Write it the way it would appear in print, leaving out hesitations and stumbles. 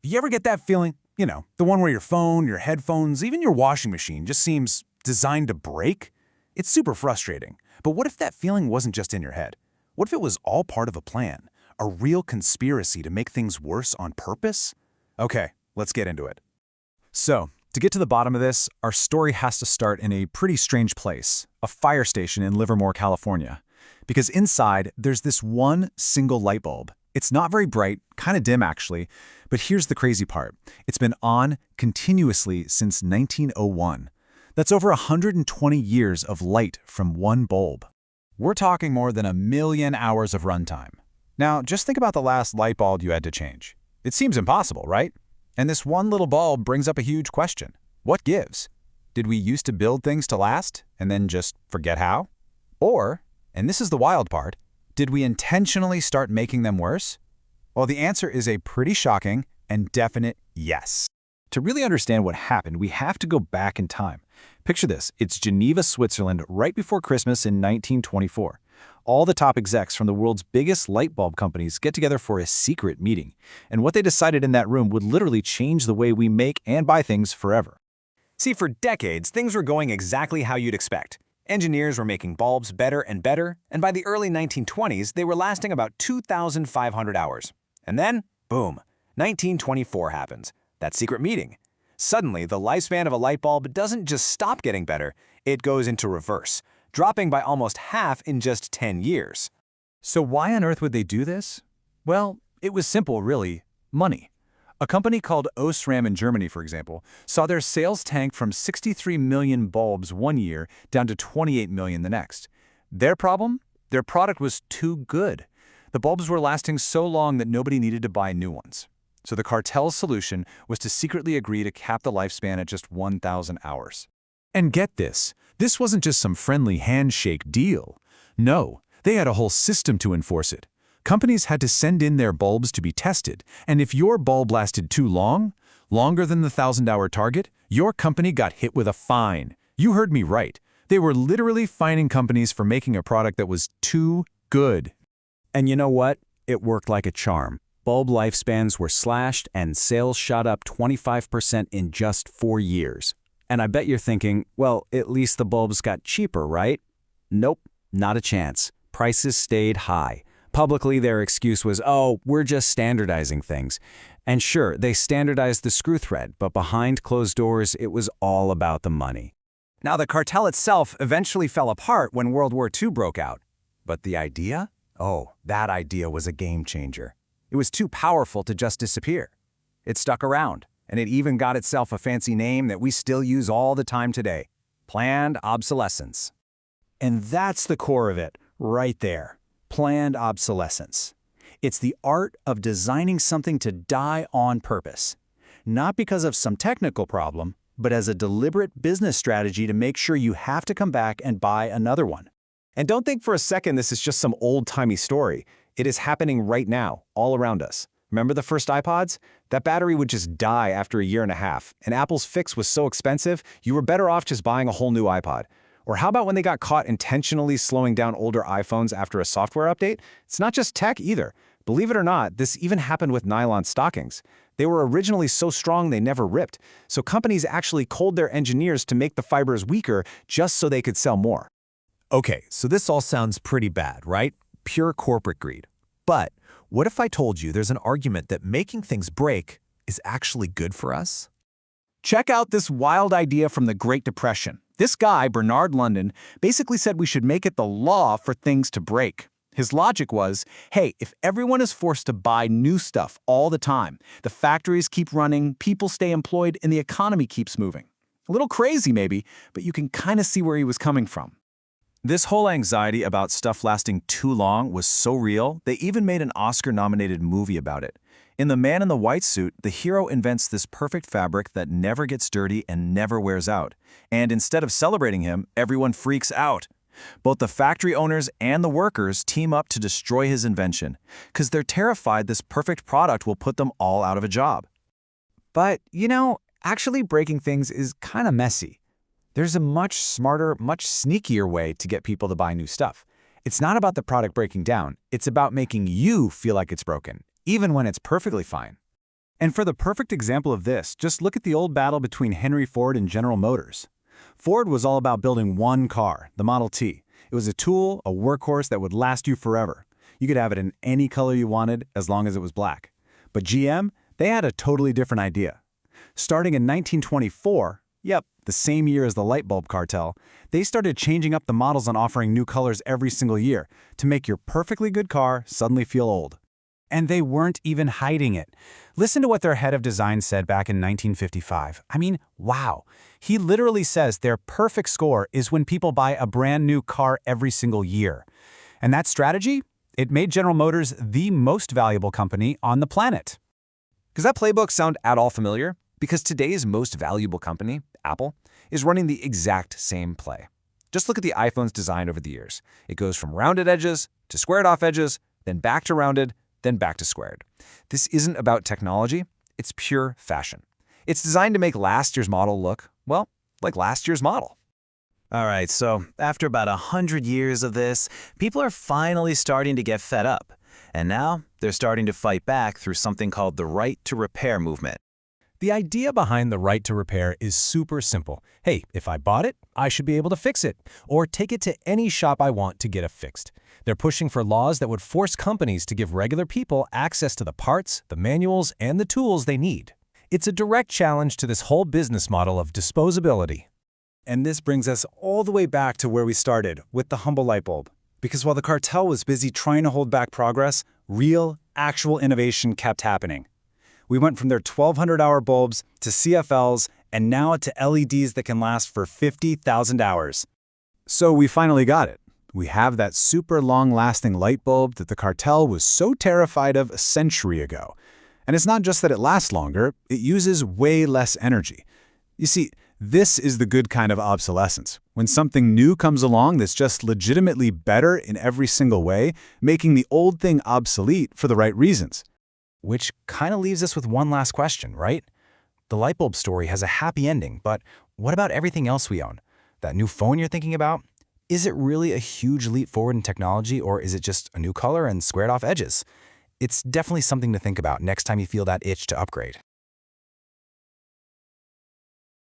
You ever get that feeling? The one where your phone, your headphones, even your washing machine just seems designed to break? It's super frustrating. But what if that feeling wasn't just in your head? What if it was all part of a plan? A real conspiracy to make things worse on purpose? Okay, let's get into it. So, to get to the bottom of this, our story has to start in a pretty strange place, a fire station in Livermore, California. Because inside, there's this one single light bulb. It's not very bright, kind of dim actually, but here's the crazy part. It's been on continuously since 1901. That's over 120 years of light from one bulb. We're talking more than 1 million hours of runtime. Now, just think about the last light bulb you had to change. It seems impossible, right? And this one little bulb brings up a huge question. What gives? Did we used to build things to last and then just forget how? Or, and this is the wild part, did we intentionally start making them worse? Well, the answer is a pretty shocking and definite yes. To really understand what happened, we have to go back in time. Picture this, it's Geneva, Switzerland, right before Christmas in 1924. All the top execs from the world's biggest light bulb companies get together for a secret meeting. And what they decided in that room would literally change the way we make and buy things forever. See, for decades, things were going exactly how you'd expect. Engineers were making bulbs better and better, and by the early 1920s, they were lasting about 2,500 hours. And then, boom, 1924 happens. That secret meeting. Suddenly, the lifespan of a light bulb doesn't just stop getting better, it goes into reverse, dropping by almost half in just 10 years. So why on earth would they do this? Well, it was simple, really. Money. A company called Osram in Germany, for example, saw their sales tank from 63 million bulbs one year down to 28 million the next. Their problem? Their product was too good. The bulbs were lasting so long that nobody needed to buy new ones. So the cartel's solution was to secretly agree to cap the lifespan at just 1,000 hours. And get this wasn't just some friendly handshake deal. No, they had a whole system to enforce it. Companies had to send in their bulbs to be tested, and if your bulb lasted too long, longer than the 1,000-hour target, your company got hit with a fine. You heard me right. They were literally fining companies for making a product that was too good. And you know what? It worked like a charm. Bulb lifespans were slashed and sales shot up 25% in just 4 years. And I bet you're thinking, well, at least the bulbs got cheaper, right? Nope, not a chance. Prices stayed high. Publicly, their excuse was, oh, we're just standardizing things. And sure, they standardized the screw thread, but behind closed doors, it was all about the money. Now, the cartel itself eventually fell apart when World War II broke out. But the idea? Oh, that idea was a game changer. It was too powerful to just disappear. It stuck around, and it even got itself a fancy name that we still use all the time today: planned obsolescence. And that's the core of it, right there. Planned obsolescence. It's the art of designing something to die on purpose. Not because of some technical problem, but as a deliberate business strategy to make sure you have to come back and buy another one. And don't think for a second this is just some old-timey story. It is happening right now, all around us. Remember the first iPods? That battery would just die after 1.5 years, and Apple's fix was so expensive, you were better off just buying a whole new iPod. Or how about when they got caught intentionally slowing down older iPhones after a software update? It's not just tech either. Believe it or not, this even happened with nylon stockings. They were originally so strong they never ripped, so companies actually culled their engineers to make the fibers weaker just so they could sell more. Okay, so this all sounds pretty bad, right? Pure corporate greed. But what if I told you there's an argument that making things break is actually good for us? Check out this wild idea from the Great Depression. This guy, Bernard London, basically said we should make it the law for things to break. His logic was, hey, if everyone is forced to buy new stuff all the time, the factories keep running, people stay employed, and the economy keeps moving. A little crazy maybe, but you can kind of see where he was coming from. This whole anxiety about stuff lasting too long was so real, they even made an Oscar-nominated movie about it. In The Man in the White Suit, the hero invents this perfect fabric that never gets dirty and never wears out. And instead of celebrating him, everyone freaks out. Both the factory owners and the workers team up to destroy his invention, because they're terrified this perfect product will put them all out of a job. But, actually breaking things is kind of messy. There's a much smarter, much sneakier way to get people to buy new stuff. It's not about the product breaking down, it's about making you feel like it's broken, even when it's perfectly fine. And for the perfect example of this, just look at the old battle between Henry Ford and General Motors. Ford was all about building one car, the Model T. It was a tool, a workhorse that would last you forever. You could have it in any color you wanted as long as it was black. But GM, they had a totally different idea. Starting in 1924, yep, the same year as the Lightbulb cartel, they started changing up the models and offering new colors every single year to make your perfectly good car suddenly feel old. And they weren't even hiding it. Listen to what their head of design said back in 1955. I mean, wow. He literally says their perfect score is when people buy a brand new car every single year. And that strategy? It made General Motors the most valuable company on the planet. Does that playbook sound at all familiar? Because today's most valuable company, Apple, is running the exact same play. Just look at the iPhone's design over the years. It goes from rounded edges to squared off edges, then back to rounded, then back to squared. This isn't about technology, it's pure fashion. It's designed to make last year's model look, well, like last year's model. All right, so after about 100 years of this, people are finally starting to get fed up. And now they're starting to fight back through something called the right to repair movement. The idea behind the right to repair is super simple. Hey, if I bought it, I should be able to fix it, or take it to any shop I want to get it fixed. They're pushing for laws that would force companies to give regular people access to the parts, the manuals, and the tools they need. It's a direct challenge to this whole business model of disposability. And this brings us all the way back to where we started, with the humble light bulb. Because while the cartel was busy trying to hold back progress, real, actual innovation kept happening. We went from their 1,200-hour bulbs to CFLs, and now to LEDs that can last for 50,000 hours. So we finally got it. We have that super long-lasting light bulb that the cartel was so terrified of a century ago. And it's not just that it lasts longer, it uses way less energy. You see, this is the good kind of obsolescence, when something new comes along that's just legitimately better in every single way, making the old thing obsolete for the right reasons. Which kind of leaves us with one last question, right? The light bulb story has a happy ending, but what about everything else we own? That new phone you're thinking about? Is it really a huge leap forward in technology, or is it just a new color and squared off edges? It's definitely something to think about next time you feel that itch to upgrade.